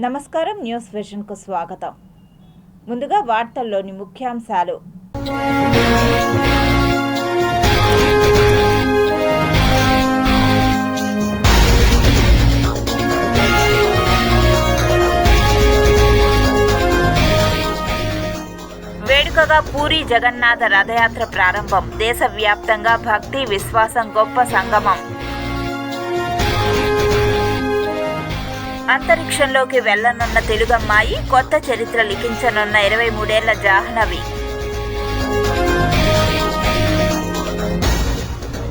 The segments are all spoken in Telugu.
నమస్కారం. న్యూస్ విజన్కు స్వాగతం. ముందుగా వార్తల్లోని ముఖ్యాంశాలు. వేడుకగా పూరి జగన్నాథ రథయాత్ర ప్రారంభం. దేశవ్యాప్తంగా భక్తి విశ్వాసం గొప్ప సంగమం. అంతరిక్షంలోకి వెళ్లనున్న తెలుగమ్మాయి, కొత్త చరిత్ర లిఖించనున్న 23 ఏళ్ల జాహ్నవి.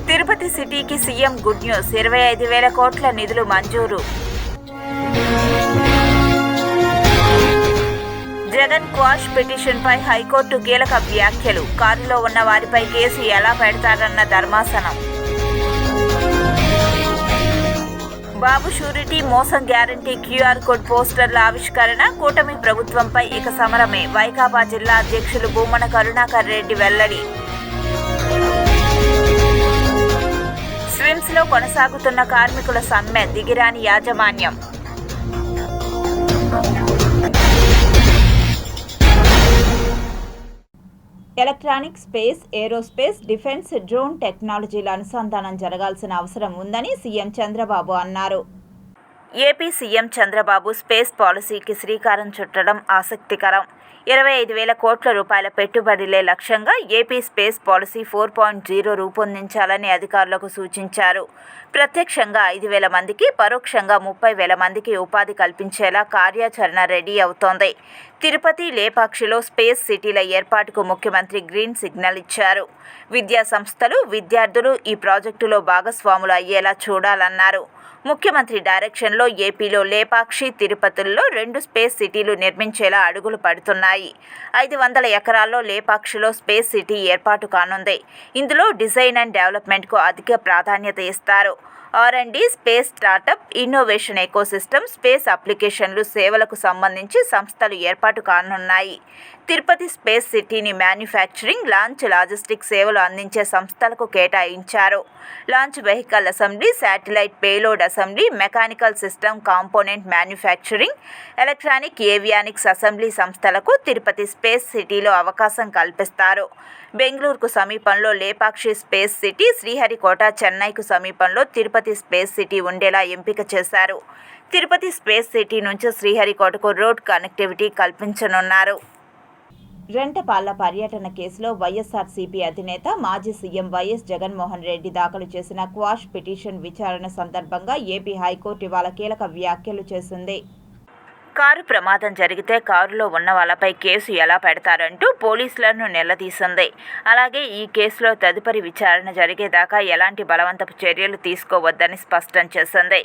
తిరుపతి సిటీకి సీఎం గుడ్ న్యూస్. 25,000 కోట్ల నిధులు మంజూరు. జగన్ క్వాష్ పిటిషన్పై హైకోర్టు కీలక వ్యాఖ్యలు. కారులో ఉన్న వారిపై కేసు ఎలా పెడతారన్న ధర్మాసనం. బాబు షూరిటీ మోసం గ్యారంటీ క్యూఆర్ కోడ్ పోస్టర్ల ఆవిష్కరణ. కూటమి ప్రభుత్వంపై ఇక సమరమే. వైకాపా జిల్లా అధ్యక్షులు భూమన కరుణాకర్ రెడ్డి వెల్లడి. స్విమ్స్లో కొనసాగుతున్న కార్మికుల సమ్మె. దిగిరాని యాజమాన్యం. Electronic, space, aerospace, defence, drone టెక్నాలజీల అనుసంధానం జరగాల్సిన అవసరం ఉందని సీఎం చంద్రబాబు అన్నారు. ఏపీ సీఎం చంద్రబాబు స్పేస్ పాలసీకి శ్రీకారం చుట్టడం ఆసక్తికరం. 25,000 కోట్ల రూపాయల పెట్టుబడిలే లక్ష్యంగా ఏపీ స్పేస్ పాలసీ 4.0 రూపొందించాలని అధికారులకు సూచించారు. ప్రత్యక్షంగా 5,000 మందికి, పరోక్షంగా 30,000 మందికి ఉపాధి కల్పించేలా కార్యాచరణ రెడీ అవుతోంది. తిరుపతి, లేపాక్షిలో స్పేస్ సిటీల ఏర్పాటుకు ముఖ్యమంత్రి గ్రీన్ సిగ్నల్ ఇచ్చారు. విద్యా సంస్థలు, విద్యార్థులు ఈ ప్రాజెక్టులో భాగస్వాములు అయ్యేలా చూడాలన్నారు. ముఖ్యమంత్రి డైరెక్షన్లో ఏపీలో లేపాక్షి, తిరుపతిల్లో 2 స్పేస్ సిటీలు నిర్మించేలా అడుగులు పడుతున్నాయి. 500 ఎకరాల్లో లేపాక్షిలో స్పేస్ సిటీ ఏర్పాటు కానుంది. ఇందులో డిజైన్ అండ్ డెవలప్మెంట్కు అధిక ప్రాధాన్యత ఇస్తారు. R&D, space startup, innovation ecosystem, space అప్లికేషన్లు, సేవలకు సంబంధించి సంస్థలు ఏర్పాటు కానున్నాయి. తిరుపతి స్పేస్ సిటీని మ్యానుఫ్యాక్చరింగ్, లాంచ్, లాజిస్టిక్ సేవలు అందించే సంస్థలకు కేటాయించారు. Launch vehicle assembly, satellite payload assembly, mechanical system component manufacturing, electronic, avionics assembly సంస్థలకు తిరుపతి స్పేస్ సిటీలో అవకాశం కల్పిస్తారు. బెంగళూరుకు సమీపంలో లేపాక్షి స్పేస్ సిటీ, శ్రీహరికోట, చెన్నైకు సమీపంలో తిరుపతి స్పేస్ సిటీ ఉండేలా ఎంపిక చేశారు. తిరుపతి స్పేస్ సిటీ నుంచి శ్రీహరికోటకు రోడ్ కనెక్టివిటీ కల్పించనున్నారు. రెంటపాళ్ల పర్యటన కేసులో వైఎస్ఆర్సీపీ అధినేత, మాజీ సీఎం వైఎస్ జగన్మోహన్ రెడ్డి దాఖలు చేసిన క్వాష్ పిటిషన్ విచారణ సందర్భంగా ఏపీ హైకోర్టు ఇవాళ కీలక వ్యాఖ్యలు చేసింది. కారు ప్రమాదం జరిగితే కారులో ఉన్న వాళ్ళపై కేసు ఎలా పెడతారంటూ పోలీసులను నిలదీసింది. అలాగే ఈ కేసులో తదుపరి విచారణ జరిగేదాకా ఎలాంటి బలవంతపు చర్యలు తీసుకోవద్దని స్పష్టం చేసింది.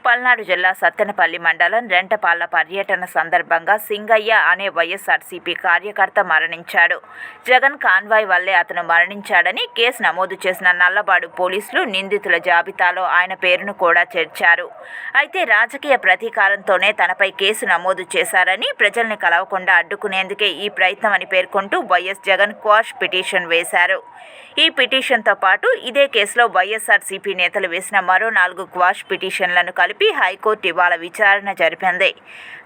పల్నాడు జిల్లా సత్తెనపల్లి మండలం రెంటపాళ్ల పర్యటన సందర్భంగా సింగయ్య అనే వైఎస్ఆర్సీపీ కార్యకర్త మరణించాడు. జగన్ కాన్వాయ్ వల్లే అతను మరణించాడని కేసు నమోదు చేసిన నల్లబాడు పోలీసులు నిందితుల జాబితాలో ఆయన పేరును కూడా చేర్చారు. అయితే రాజకీయ ప్రతీకారంతోనే తనపై కేసు నమోదు చేశారని, ప్రజల్ని కలవకుండా అడ్డుకునేందుకే ఈ ప్రయత్నం అని పేర్కొంటూ వైఎస్ జగన్ క్వాష్ పిటిషన్ వేశారు. ఈ పిటిషన్తో పాటు ఇదే కేసులో వైఎస్ఆర్సీపీ నేతలు వేసిన మరో 4 క్వాష్ పిటిషన్లను కలిపి హైకోర్టు ఇవాళ విచారణ జరిపింది.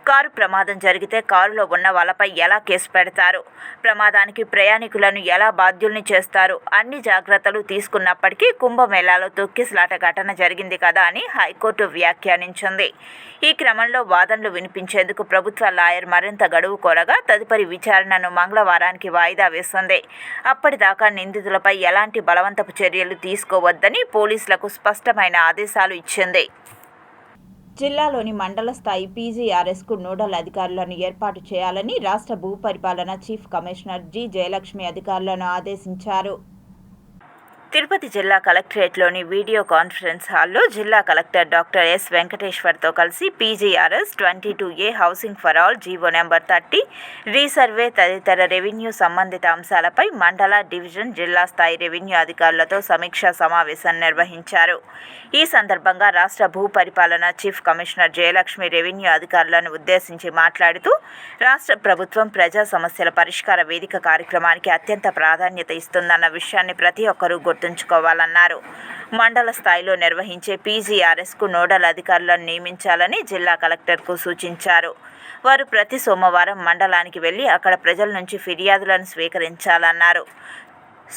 కారు ప్రమాదం జరిగితే కారులో ఉన్న వాళ్ళపై ఎలా కేసు పెడతారు, ప్రమాదానికి ప్రయాణికులను ఎలా బాధ్యుల్ని చేస్తారు, అన్ని జాగ్రత్తలు తీసుకున్నప్పటికీ కుంభమేళాలో తొక్కిసలాట ఘటన జరిగింది కదా అని హైకోర్టు వ్యాఖ్యానించింది. ఈ క్రమంలో వాదనలు వినిపించేందుకు ప్రభుత్వ లాయర్ మరింత గడువు కోరగా తదుపరి విచారణను మంగళవారానికి వాయిదా వేసింది. అప్పటిదాకా నిందితులపై ఎలాంటి బలవంతపు చర్యలు తీసుకోవద్దని పోలీసులకు స్పష్టమైన ఆదేశాలు ఇచ్చింది. జిల్లాలోని మండల స్థాయి పీజీఆర్ఎస్కు నోడల్ అధికారులను ఏర్పాటు చేయాలని రాష్ట్ర భూపరిపాలన చీఫ్ కమిషనర్ జి. జయలక్ష్మి అధికారులను ఆదేశించారు. తిరుపతి జిల్లా కలెక్టరేట్లోని వీడియో కాన్ఫరెన్స్ హాల్లో జిల్లా కలెక్టర్ డాక్టర్ ఎస్. వెంకటేశ్వర్తో కలిసి PGRS 22A housing for all, GO number 30, resurvey తదితర రెవెన్యూ సంబంధిత అంశాలపై మండల, డివిజన్, జిల్లా స్థాయి రెవెన్యూ అధికారులతో సమీక్షా సమావేశం నిర్వహించారు. ఈ సందర్భంగా రాష్ట్ర భూపరిపాలన చీఫ్ కమిషనర్ జయలక్ష్మి రెవెన్యూ అధికారులను ఉద్దేశించి మాట్లాడుతూ, రాష్ట్ర ప్రభుత్వం ప్రజా సమస్యల పరిష్కార వేదిక కార్యక్రమానికి అత్యంత ప్రాధాన్యత ఇస్తుందన్న విషయాన్ని ప్రతి ఒక్కరూ గుర్తు గుర్తుంచుకోవాలన్నారు. మండల స్థాయిలో నిర్వహించే పీజీఆర్ఎస్కు నోడల్ అధికారులను నియమించాలని జిల్లా కలెక్టర్కు సూచించారు. వారు ప్రతి సోమవారం మండలానికి వెళ్లి అక్కడ ప్రజల నుంచి ఫిర్యాదులను స్వీకరించాలన్నారు.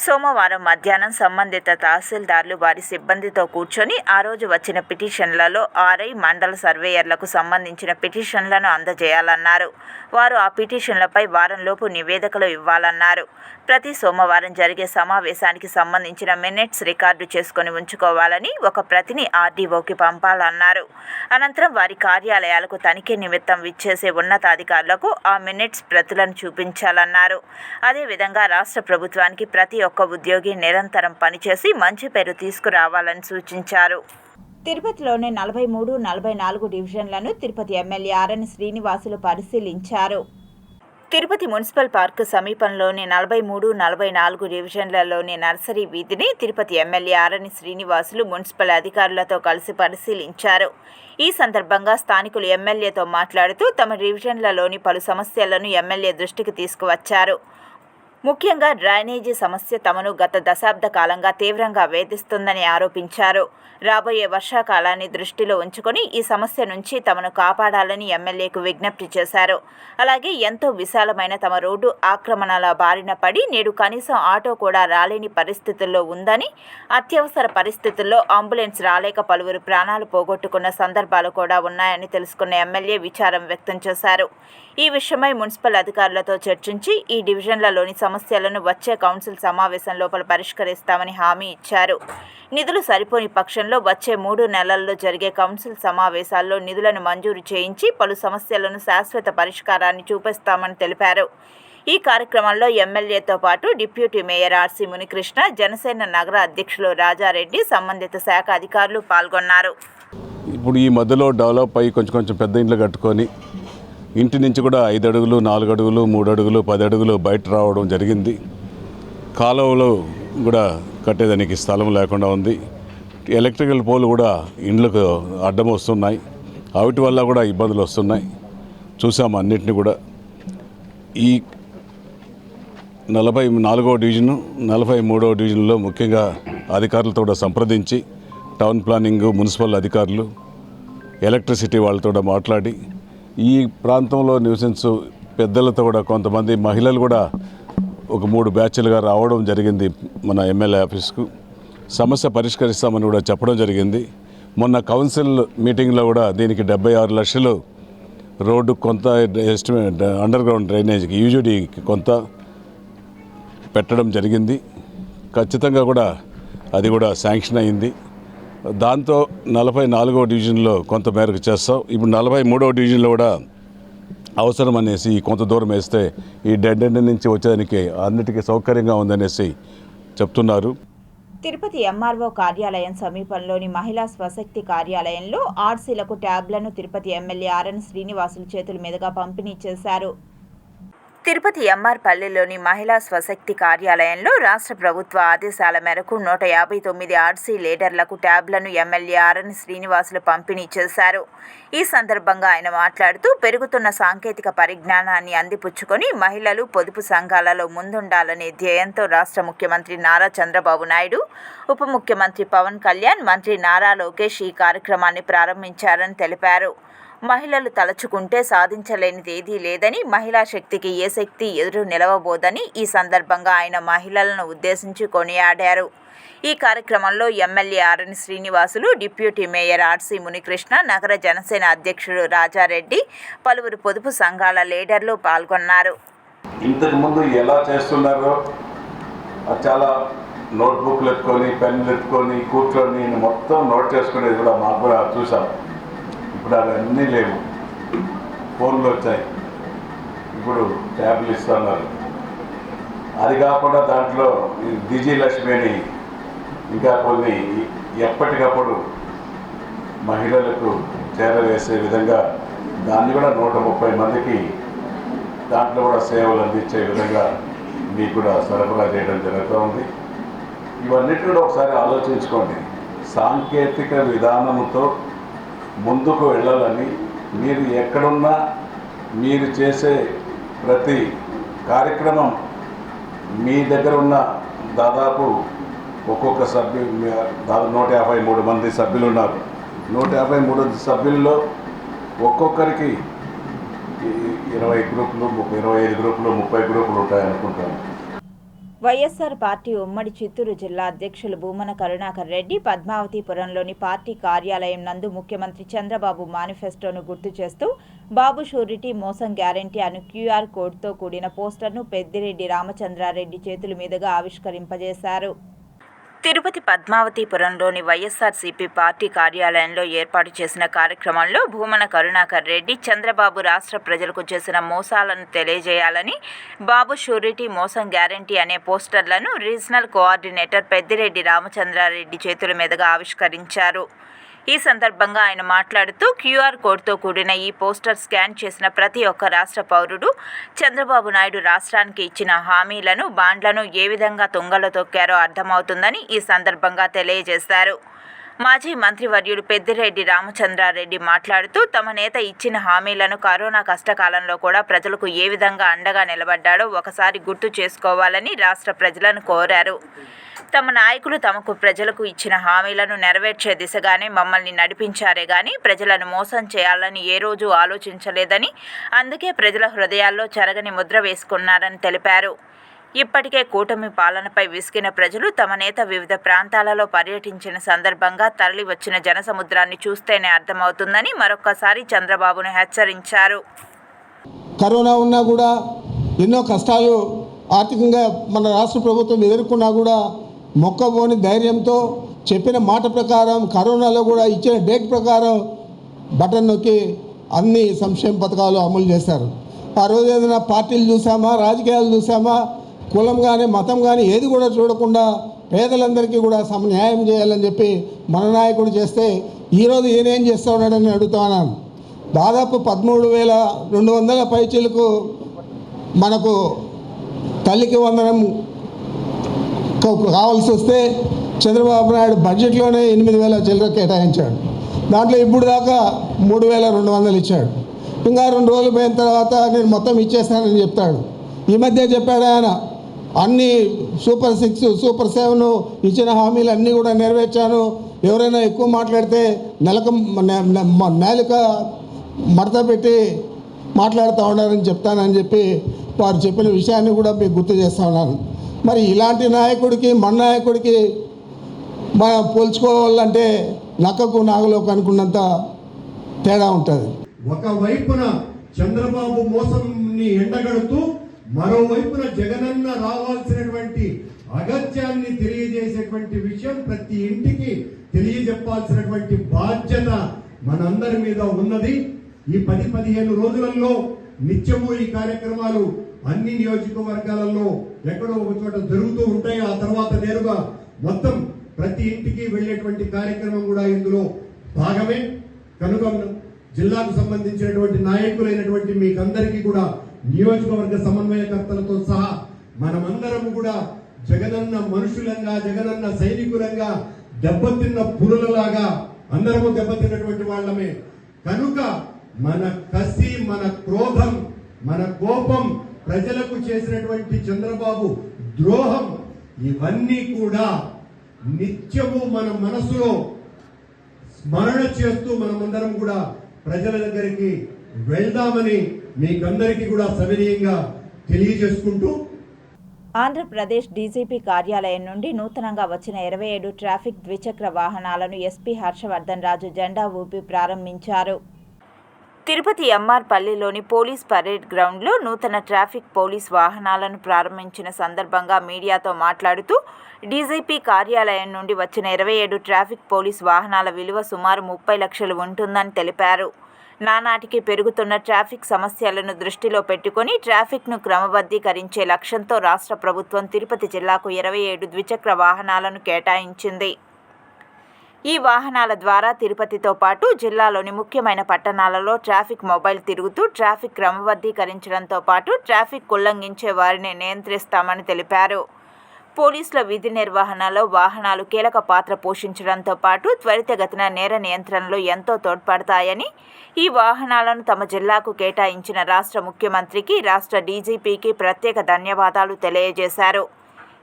సోమవారం మధ్యాహ్నం సంబంధిత తహసీల్దార్లు వారి సిబ్బందితో కూర్చొని ఆ రోజు వచ్చిన పిటిషన్లలో ఆర్ఐ, మండల సర్వేయర్లకు సంబంధించిన పిటిషన్లను అందజేయాలన్నారు. వారు ఆ పిటిషన్లపై వారంలోపు నివేదికలు ఇవ్వాలన్నారు. ప్రతి సోమవారం జరిగే సమావేశానికి సంబంధించిన మినిట్స్ రికార్డు చేసుకుని ఉంచుకోవాలని ఒక ప్రతిని ఆర్డీఓకి పంపాలన్నారు. అనంతరం వారి కార్యాలయాలకు తనిఖీ నిమిత్తం విచ్చేసే ఉన్నతాధికారులకు ఆ మినిట్స్ ప్రతులను చూపించాలన్నారు. అదేవిధంగా రాష్ట్ర ప్రభుత్వానికి ప్రతి ఒక్క ఉద్యోగి నిరంతరం పనిచేసి మంచి పేరు తీసుకురావాలని సూచించారు. తిరుపతిలోని 43, 44 డివిజన్లను తిరుపతి ఎమ్మెల్యే ఆరణి శ్రీనివాసులు పరిశీలించారు. తిరుపతి మున్సిపల్ పార్కు సమీపంలోని 43, 44 డివిజన్లలోని nursery వీధిని Tirupati MLA Arani Srinivasulu municipal అధికారులతో కలిసి పరిశీలించారు. ఈ సందర్భంగా స్థానికులు ఎమ్మెల్యేతో మాట్లాడుతూ తమ డివిజన్లలోని పలు సమస్యలను ఎమ్మెల్యే దృష్టికి తీసుకువచ్చారు. ముఖ్యంగా డ్రైనేజీ సమస్య తమను గత దశాబ్ద కాలంగా తీవ్రంగా వేధిస్తుందని ఆరోపించారు. రాబోయే వర్షాకాలాన్ని దృష్టిలో ఉంచుకొని ఈ సమస్య నుంచి తమను కాపాడాలని ఎమ్మెల్యేకు విజ్ఞప్తి చేశారు. అలాగే ఎంతో విశాలమైన తమ రోడ్డు ఆక్రమణల బారిన పడి నేడు కనీసం ఆటో కూడా రాలేని పరిస్థితుల్లో ఉందని, అత్యవసర పరిస్థితుల్లో అంబులెన్స్ రాలేక పలువురు ప్రాణాలు పోగొట్టుకున్న సందర్భాలు కూడా ఉన్నాయని తెలుసుకున్న ఎమ్మెల్యే విచారం వ్యక్తం చేశారు. ఈ విషయమై మున్సిపల్ అధికారులతో చర్చించి ఈ డివిజన్లలోని సమస్యలను వచ్చే కౌన్సిల్ సమావేశం లోపల పరిష్కరిస్తామని హామీ ఇచ్చారు. నిధులు సరిపోని పక్షంలో వచ్చే 3 నెలల్లో జరిగే కౌన్సిల్ సమావేశాల్లో నిధులను మంజూరు చేయించి పలు సమస్యలను శాశ్వత పరిష్కారాన్ని చూపిస్తామని తెలిపారు. ఈ కార్యక్రమంలో ఎమ్మెల్యేతో పాటు deputy mayor RC Munikrishna, Janasena నగర అధ్యక్షులు రాజారెడ్డి, సంబంధిత శాఖ అధికారులు పాల్గొన్నారు. ఇప్పుడు ఈ మధ్యలో డెవలప్ అయ్యి కొంచెం పెద్ద ఇండ్లు కట్టుకొని ఇంటి నుంచి కూడా 5 అడుగులు, 4 అడుగులు, 3 అడుగులు, 10 అడుగులు బయట రావడం జరిగింది. కాలువలు కూడా కట్టేదానికి స్థలం లేకుండా ఉంది. ఎలక్ట్రికల్ పోల్ కూడా ఇండ్లకు అడ్డం వస్తున్నాయి. వాటి వల్ల కూడా ఇబ్బందులు వస్తున్నాయి. చూసాము అన్నింటినీ కూడా. ఈ 44వ డివిజను, 43వ డివిజన్లో ముఖ్యంగా అధికారులతో కూడా సంప్రదించి టౌన్ ప్లానింగ్, మున్సిపల్ అధికారులు, ఎలక్ట్రిసిటీ వాళ్ళతో కూడా మాట్లాడి ఈ ప్రాంతంలో నివసించు పెద్దలతో కూడా కొంతమంది మహిళలు కూడా ఒక 3 బ్యాచ్లుగా రావడం జరిగింది మన ఎమ్మెల్యే ఆఫీస్కు. సమస్య పరిష్కరిస్తామని కూడా చెప్పడం జరిగింది. మొన్న కౌన్సిల్ మీటింగ్లో కూడా దీనికి 76 లక్షలు రోడ్డు కొంత ఎస్టిమేట్, అండర్ గ్రౌండ్ డ్రైనేజ్కి యూజీడీకి కొంత పెట్టడం జరిగింది. ఖచ్చితంగా కూడా అది కూడా శాంక్షన్ అయింది. దాంతో 44వ డివిజన్లో కొంత మేరకు చేస్తాం. ఇప్పుడు 43వ డివిజన్లో కూడా అవసరం అనేసి కొంత దూరం వేస్తే ఈ డెడ్ ఎండ్ నుంచి వచ్చేదానికి అన్నిటికీ సౌకర్యంగా ఉందనేసి చెప్తున్నారు. తిరుపతి ఎంఆర్ఓ కార్యాలయం సమీపంలోని మహిళా స్వశక్తి కార్యాలయంలో ఆర్సీలకు ట్యాబ్లను తిరుపతి ఎమ్మెల్యే ఆరణి శ్రీనివాసులు చేతుల మీదుగా పంపిణీ చేశారు. తిరుపతి ఎంఆర్ పల్లెలోని మహిళా స్వశక్తి కార్యాలయంలో రాష్ట్ర ప్రభుత్వ ఆదేశాల మేరకు 159 ఆర్సీ లీడర్లకు ట్యాబ్లను ఎమ్మెల్యే ఆరణి శ్రీనివాసులు పంపిణీ చేశారు. ఈ సందర్భంగా ఆయన మాట్లాడుతూ పెరుగుతున్న సాంకేతిక పరిజ్ఞానాన్ని అందిపుచ్చుకొని మహిళలు పొదుపు సంఘాలలో ముందుండాలనే ధ్యేయంతో రాష్ట్ర ముఖ్యమంత్రి నారా చంద్రబాబు నాయుడు, ఉప ముఖ్యమంత్రి పవన్ కళ్యాణ్, మంత్రి నారా లోకేష్ ఈ కార్యక్రమాన్ని ప్రారంభించారని తెలిపారు. మహిళలు తలచుకుంటే సాధించలేనిది ఏదీ లేదని, మహిళా శక్తికి ఏ శక్తి ఎదురు నిలవబోదని ఈ సందర్భంగా ఆయన మహిళలను ఉద్దేశించి కొనియాడారు. ఈ కార్యక్రమంలో MLA Arani Srinivasulu, deputy mayor RC Munikrishna, నగర జనసేన అధ్యక్షుడు రాజారెడ్డి, పలువురు పొదుపు సంఘాల లీడర్లు పాల్గొన్నారు. ఇంతకుముందు ఎలా చేస్తున్నారో చాలా నోట్బుక్లు ఎత్తుకొని, పెన్నులు ఎత్తుకొని కూర్చొని మొత్తం నోట్ చేసుకునేది కూడా మాకు కూడా చూసాం. ఇప్పుడు అవన్నీ లేవు, ఫోన్లు వచ్చాయి, ఇప్పుడు ట్యాబ్లు ఇస్తున్నారు. అది కాకుండా దాంట్లో డిజిలక్ష్మి అని ఇంకా కొన్ని ఎప్పటికప్పుడు మహిళలకు చేరవేసే విధంగా దాన్ని కూడా 130 మందికి దాంట్లో కూడా సేవలు అందించే విధంగా మీకు కూడా సరఫరా చేయడం జరుగుతూ ఉంది. ఇవన్నిటి కూడా ఒకసారి ఆలోచించుకోండి. సాంకేతిక విధానంతో ముందుకు వెళ్ళాలని, మీరు ఎక్కడున్నా మీరు చేసే ప్రతి కార్యక్రమం మీ దగ్గర ఉన్న దాదాపు ఒక్కొక్క సభ్యులు దాదాపు 153 మంది సభ్యులు ఉన్నారు. 153 సభ్యుల్లో ఒక్కొక్కరికి 20 గ్రూపులు 25 గ్రూపులు 30 గ్రూపులు ఉంటాయనుకుంటాను. వైఎస్ఆర్ పార్టీ ఉమ్మడి చిత్తూరు జిల్లా అధ్యక్షులు భూమన కరుణాకర్ రెడ్డి పద్మావతిపురంలోని పార్టీ కార్యాలయం నందు ముఖ్యమంత్రి చంద్రబాబు మేనిఫెస్టోను గుర్తు చేస్తూ బాబు షూరిటీ మోసం గ్యారంటీ అను క్యూఆర్ కోడ్తో కూడిన పోస్టర్ను పెద్దిరెడ్డి రామచంద్రారెడ్డి చేతుల మీదుగా ఆవిష్కరింపజేశారు. తిరుపతి పద్మావతిపురంలోని వైఎస్ఆర్సీపీ పార్టీ కార్యాలయంలో ఏర్పాటు చేసిన కార్యక్రమంలో భూమన కరుణాకర్ రెడ్డి చంద్రబాబు రాష్ట్ర ప్రజలకు చేసిన మోసాలను తెలియజేయాలని బాబు షూరిటీ మోసం గ్యారంటీ అనే పోస్టర్లను రీజనల్ కోఆర్డినేటర్ పెద్దిరెడ్డి రామచంద్రారెడ్డి చేతుల మీదుగా ఆవిష్కరించారు. ఈ సందర్భంగా ఆయన మాట్లాడుతూ క్యూఆర్ కోడ్తో కూడిన ఈ పోస్టర్ స్కాన్ చేసిన ప్రతి ఒక్క రాష్ట్ర పౌరుడు చంద్రబాబు నాయుడు రాష్ట్రానికి ఇచ్చిన హామీలను బాండ్లను ఏ విధంగా తుంగలో తొక్కారో అర్థమవుతుందని ఈ సందర్భంగా తెలియజేశారు. మాజీ మంత్రివర్యులు పెద్దిరెడ్డి రామచంద్రారెడ్డి మాట్లాడుతూ తమ నేత ఇచ్చిన హామీలను కరోనా కష్టకాలంలో కూడా ప్రజలకు ఏ విధంగా అండగా నిలబడ్డాడో ఒకసారి గుర్తు చేసుకోవాలని రాష్ట్ర ప్రజలను కోరారు. తమ నాయకులు తమకు ప్రజలకు ఇచ్చిన హామీలను నెరవేర్చే దిశగానే మమ్మల్ని నడిపించారే గాని ప్రజలను మోసం చేయాలని ఏ రోజు ఆలోచించలేదని, అందుకే ప్రజల హృదయాల్లో చెరగని ముద్ర వేసుకున్నారని తెలిపారు. ఇప్పటికే కూటమి పాలనపై విసిగిన ప్రజలు తమ నేత వివిధ ప్రాంతాలలో పర్యటించిన సందర్భంగా తరలి వచ్చిన జనసముద్రాన్ని చూస్తేనే అర్థమవుతుందని మరొక్కసారి చంద్రబాబును హెచ్చరించారు. కరోనా ఉన్నా కూడా ఎన్నో కష్టాలు ఆర్థికంగా మన రాష్ట్ర ప్రభుత్వం ఎదుర్కొన్నా కూడా మొక్కబోని ధైర్యంతో చెప్పిన మాట ప్రకారం కరోనాలో కూడా ఇచ్చిన డేట్ ప్రకారం బటన్ నొక్కి అన్ని సంక్షేమ పథకాలు అమలు చేశారు. ఆ రోజు ఏదైనా పార్టీలు చూసామా, రాజకీయాలు చూసామా, కులం కానీ మతం కానీ ఏది కూడా చూడకుండా పేదలందరికీ కూడా న్యాయం చేయాలని చెప్పి మన నాయకుడు చేస్తే ఈరోజు ఈయనేం చేస్తూ ఉన్నాడని అడుగుతా ఉన్నాను. దాదాపు 13,200 పైచీలకు మనకు తల్లికి వందనం కావాల్సి వస్తే చంద్రబాబు నాయుడు బడ్జెట్లోనే 8,000 చిల్లర కేటాయించాడు. దాంట్లో ఇప్పుడు దాకా 3,200 ఇచ్చాడు. ఇంకా 2 రోజులు పోయిన తర్వాత నేను మొత్తం ఇచ్చేస్తానని చెప్తాడు. ఈ మధ్య చెప్పాడు ఆయన అన్ని సూపర్ 6 సూపర్ 7 ఇచ్చిన హామీలు అన్నీ కూడా నెరవేర్చాను, ఎవరైనా ఎక్కువ మాట్లాడితే నేలిక మడత పెట్టి మాట్లాడుతూ ఉన్నారని చెప్తానని చెప్పి వారు చెప్పిన విషయాన్ని కూడా మీకు గుర్తు చేస్తూ ఉన్నాను. మరి ఇలాంటి నాయకుడికి మన నాయకుడికి మనం పోల్చుకోవాలంటే నక్కకు నాగలోకి అనుకున్నంత తేడా ఉంటుంది. ఒకవైపున చంద్రబాబు మోసంని ఎండగడుతూ మరోవైపున జగనన్న రావాల్సినటువంటి అగత్యాన్ని తెలియజేసేటువంటి విషయం ప్రతి ఇంటికి తెలియజెప్పాల్సినటువంటి బాధ్యత మనందరి మీద ఉన్నది. ఈ 10-15 రోజులలో నిత్యము ఈ కార్యక్రమాలు అన్ని నియోజకవర్గాలలో ఎక్కడో ఒక చోట జరుగుతూ ఉంటాయి. ఆ తర్వాత నేరుగా మొత్తం ప్రతి ఇంటికి వెళ్ళేటువంటి కార్యక్రమం కూడా ఇందులో భాగమే. కనుక జిల్లాకు సంబంధించినటువంటి నాయకులైనటువంటి మీకందరికీ కూడా నియోజకవర్గ సమన్వయకర్తలతో సహా మనమందరం కూడా జగనన్న మనుషులంగా, జగనన్న సైనికులంగా, దెబ్బతిన్న పురులలాగా అందరము దెబ్బతిన్నటువంటి వాళ్ళమే. కనుక మన కసి, మన క్రోధం, మన కోపం, ప్రజలకు చేసినటువంటి చంద్రబాబు ద్రోహం, ఇవన్నీ కూడా నిత్యము మన మనసులో స్మరణ చేస్తూ మనమందరం కూడా ప్రజల దగ్గరికి వెళ్దామని మీకందరికీ కూడా సవినీయంగా తెలియజేసుకుంటూ, ఆంధ్రప్రదేశ్ డీజీపీ కార్యాలయం నుండి నూతనంగా వచ్చిన 27 ట్రాఫిక్ ద్విచక్ర వాహనాలను ఎస్పీ హర్షవర్ధన్ రాజు జెండా ఊపి ప్రారంభించారు. తిరుపతి ఎంఆర్ పల్లిలోని పోలీస్ పరేడ్ గ్రౌండ్లో నూతన ట్రాఫిక్ పోలీస్ వాహనాలను ప్రారంభించిన సందర్భంగా మీడియాతో మాట్లాడుతూ డీజీపీ కార్యాలయం నుండి వచ్చిన 27 ట్రాఫిక్ పోలీస్ వాహనాల విలువ సుమారు 30 లక్షలు ఉంటుందని తెలిపారు. నానాటికి పెరుగుతున్న ట్రాఫిక్ సమస్యలను దృష్టిలో పెట్టుకుని ట్రాఫిక్ను క్రమబద్ధీకరించే లక్ష్యంతో రాష్ట్ర ప్రభుత్వం తిరుపతి జిల్లాకు 27 ద్విచక్ర వాహనాలను కేటాయించింది. ఈ వాహనాల ద్వారా తిరుపతితో పాటు జిల్లాలోని ముఖ్యమైన పట్టణాలలో ట్రాఫిక్ మొబైల్ తిరుగుతూ ట్రాఫిక్ క్రమబద్ధీకరించడంతో పాటు ట్రాఫిక్ ఉల్లంఘించే వారిని నియంత్రిస్తామని తెలిపారు. పోలీసుల విధి నిర్వహణలో వాహనాలు కీలక పాత్ర పోషించడంతో పాటు త్వరితగతిన నేర నియంత్రణలో ఎంతో తోడ్పడతాయని, ఈ వాహనాలను తమ జిల్లాకు కేటాయించిన రాష్ట్ర ముఖ్యమంత్రికి, రాష్ట్ర డీజీపీకి ప్రత్యేక ధన్యవాదాలు తెలియజేశారు.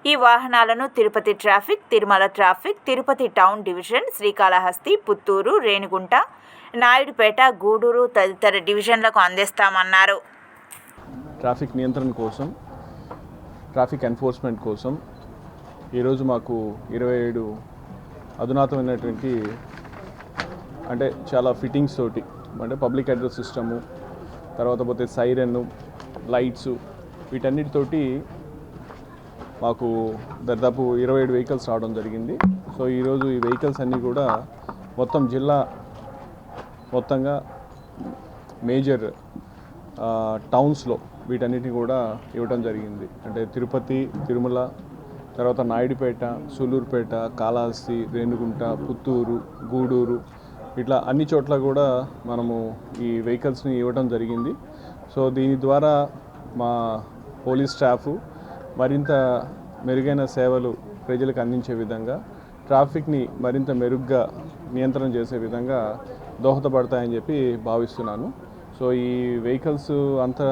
ఈ వాహనాలను Tirupati traffic, Tirumala traffic, Tirupati town division, Srikalahasti, Puttur, Renigunta, Naidupeta, Gudur తదితర డివిజన్లకు అందిస్తామన్నారు. ట్రాఫిక్ నియంత్రణ కోసం, ట్రాఫిక్ ఎన్ఫోర్స్మెంట్ కోసం ఈరోజు మాకు 27 అధునాతమైనటువంటి అంటే చాలా ఫిట్టింగ్స్ తోటి అంటే పబ్లిక్ అడ్రస్ సిస్టము, తర్వాత పోతే సైరన్, లైట్స్, వీటన్నిటితోటి మాకు దాదాపు 27 వెహికల్స్ రావడం జరిగింది. సో ఈరోజు ఈ వెహికల్స్ అన్నీ కూడా మొత్తం జిల్లా మొత్తంగా మేజర్ టౌన్స్లో వీటన్నిటిని కూడా ఇవ్వడం జరిగింది. అంటే తిరుపతి, తిరుమల, తర్వాత నాయుడుపేట, సూలూరుపేట, కాళహస్తి, రేణిగుంట, పుత్తూరు, గూడూరు, ఇట్లా అన్ని చోట్ల కూడా మనము ఈ వెహికల్స్ని ఇవ్వడం జరిగింది. సో దీని ద్వారా మా పోలీస్ స్టాఫ్ మరింత మెరుగైన సేవలు ప్రజలకు అందించే విధంగా, ట్రాఫిక్ని మరింత మెరుగ్గా నియంత్రణ చేసే విధంగా దోహదపడతాయని చెప్పి భావిస్తున్నాను. సో ఈ వెహికల్స్ అంత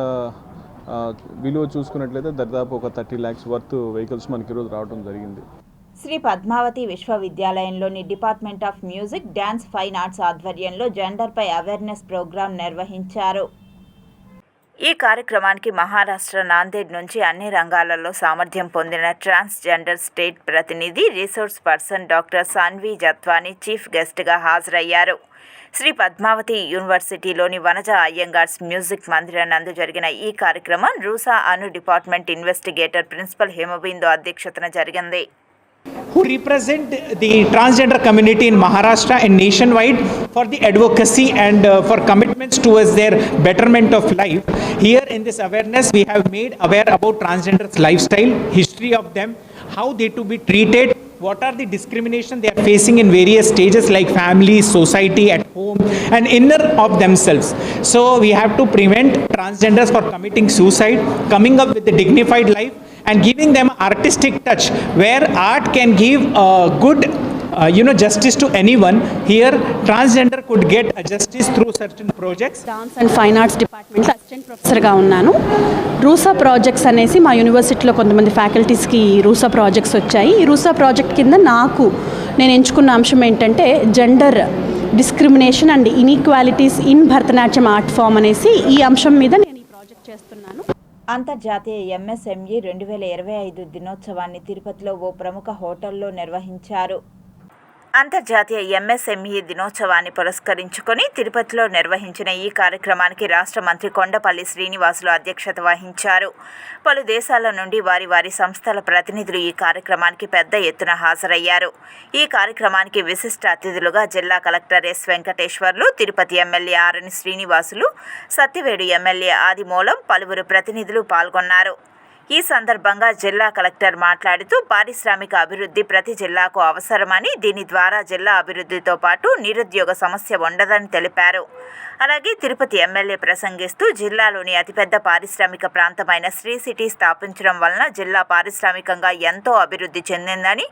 విలువ చూసుకున్నట్లయితే దాదాపు ఒక 30 lakhs వర్త్ వెహికల్స్ మనకి ఈరోజు రావడం జరిగింది. శ్రీ పద్మావతి విశ్వవిద్యాలయంలోని department of music, dance, fine arts ఆధ్వర్యంలో జెండర్పై అవేర్నెస్ ప్రోగ్రాం నిర్వహించారు. ఈ కార్యక్రమానికి మహారాష్ట్ర నాందేడ్ నుంచి అన్ని రంగాలలో సామర్థ్యం పొందిన ట్రాన్స్జెండర్ స్టేట్ ప్రతినిధి, resource person doctor Sanvi Jatwani chief గెస్ట్గా హాజరయ్యారు. శ్రీ పద్మావతి యూనివర్సిటీలోని వనజ అయ్యంగార్స్ మ్యూజిక్ మందిరం నందు జరిగిన ఈ కార్యక్రమం రూసా అను డిపార్ట్మెంట్ ఇన్వెస్టిగేటర్ ప్రిన్సిపల్ హేమబిందు అధ్యక్షతన జరిగింది. Who represent the transgender community in Maharashtra and nationwide for the advocacy and for commitments towards their betterment of life. Here in this awareness, we have made aware about transgenders' lifestyle, history of them, how they to be treated, what are the discrimination they are facing in various stages like family, society, at home, and inner of themselves. So we have to prevent transgenders for committing suicide, coming up with a dignified life, and giving them artistic touch where art can give good justice to anyone. Here transgender could get a justice through certain projects. Dance and fine arts డిపార్ట్మెంట్లో అసిస్టెంట్ ప్రొఫెసర్గా ఉన్నాను. రూసా ప్రాజెక్ట్స్ అనేసి మా యూనివర్సిటీలో కొంతమంది ఫ్యాకల్టీస్కి రూసా ప్రాజెక్ట్స్ వచ్చాయి. ఈ రూసా ప్రాజెక్ట్ కింద నేను ఎంచుకున్న అంశం ఏంటంటే gender discrimination and inequalities in Bharatanatyam art form అనేసి ఈ అంశం మీద నేను ఈ ప్రాజెక్ట్ చేస్తున్నాను. అంతర్జాతీయ MSME 2025 దినోత్సవాన్ని తిరుపతిలో ఓ ప్రముఖ హోటల్లో నిర్వహించారు. అంతర్జాతీయ MSME దినోత్సవాన్ని పురస్కరించుకొని తిరుపతిలో నిర్వహించిన ఈ కార్యక్రమానికి రాష్ట్ర మంత్రి కొండపల్లి శ్రీనివాసులు అధ్యక్షత వహించారు. పలు దేశాల నుండి వారి సంస్థల ప్రతినిధులు ఈ కార్యక్రమానికి పెద్ద ఎత్తున హాజరయ్యారు. ఈ కార్యక్రమానికి విశిష్ట అతిథులుగా జిల్లా collector S Venkateswarlu, Tirupati MLA Arani Srinivasulu, Satyavedu MLA Adimulam, పలువురు ప్రతినిధులు పాల్గొన్నారు. ఈ సందర్భంగా జిల్లా కలెక్టర్ మాట్లాడుతూ పారిశ్రామిక అభివృద్ధి ప్రతి జిల్లాకు అవసరమని, దీని ద్వారా జిల్లా అభివృద్ధితో పాటు నిరుద్యోగ సమస్య ఉండదని తెలిపారు. అలాగే తిరుపతి ఎమ్మెల్యే ప్రసంగిస్తూ జిల్లాలోని అతిపెద్ద పారిశ్రామిక ప్రాంతమైన శ్రీ సిటీ స్థాపించడం వలన జిల్లా పారిశ్రామికంగా ఎంతో అభివృద్ధి చెందిందని,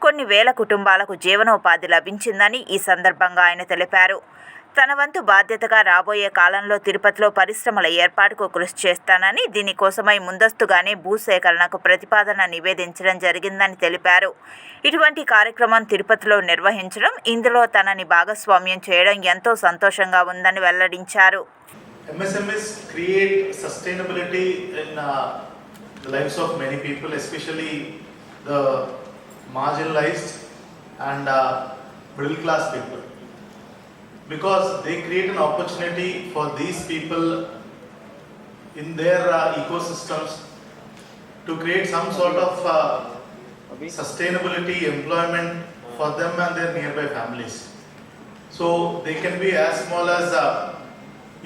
కొన్ని వేల కుటుంబాలకు జీవనోపాధి లభించిందని ఈ సందర్భంగా ఆయన తెలిపారు. తన వంతు బాధ్యతగా రాబోయే కాలంలో తిరుపతిలో పరిశ్రమల ఏర్పాటుకు కృషి చేస్తానని, దీనికోసమై ముందస్తుగానే భూసేకరణకు ప్రతిపాదన నివేదించడం జరిగిందని తెలిపారు. ఇటువంటి కార్యక్రమం తిరుపతిలో నిర్వహించడం, ఇందులో తనని భాగస్వామ్యం చేయడం ఎంతో సంతోషంగా ఉందని వెల్లడించారు. MSMEs create sustainability in the lives of many people, especially the marginalized and middle class people. Because they create an opportunity for these people in their ecosystems to create some sort of sustainability, employment for them and their nearby families. So they can be as small as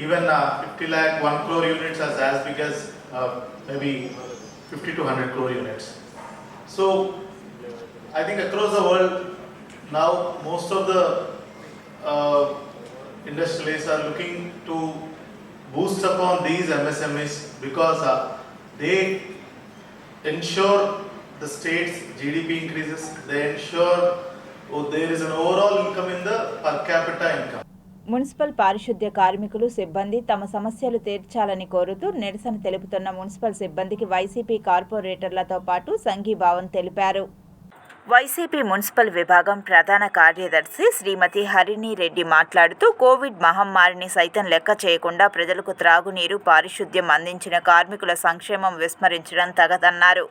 even 50 lakh, 1 crore units as big as maybe 50 to 100 crore units. So I think across the world now most of the industrialists are looking to boost upon these MSMEs because they ensure the state's GDP increases, they ensure there is an overall income in the per capita income. Municipal పారిశుద్ధ్య కార్మికులు సిబ్బంది తమ సమస్యలు తీర్చాలని కోరుతూ నిరసన తెలుపుతున్న మున్సిపల్ సిబ్బందికి వైసీపీ కార్పొరేటర్లతో పాటు సంఘీభావం తెలిపారు. వైసీపీ మున్సిపల్ విభాగం ప్రధాన కార్యదర్శి శ్రీమతి హరిణి రెడ్డి మాట్లాడుతూ కోవిడ్ మహమ్మారిని సైతం లెక్క చేయకుండా ప్రజలకు త్రాగునీరు, పారిశుద్ధ్యం అందించిన కార్మికుల సంక్షేమం విస్మరించడం తగదన్నారు.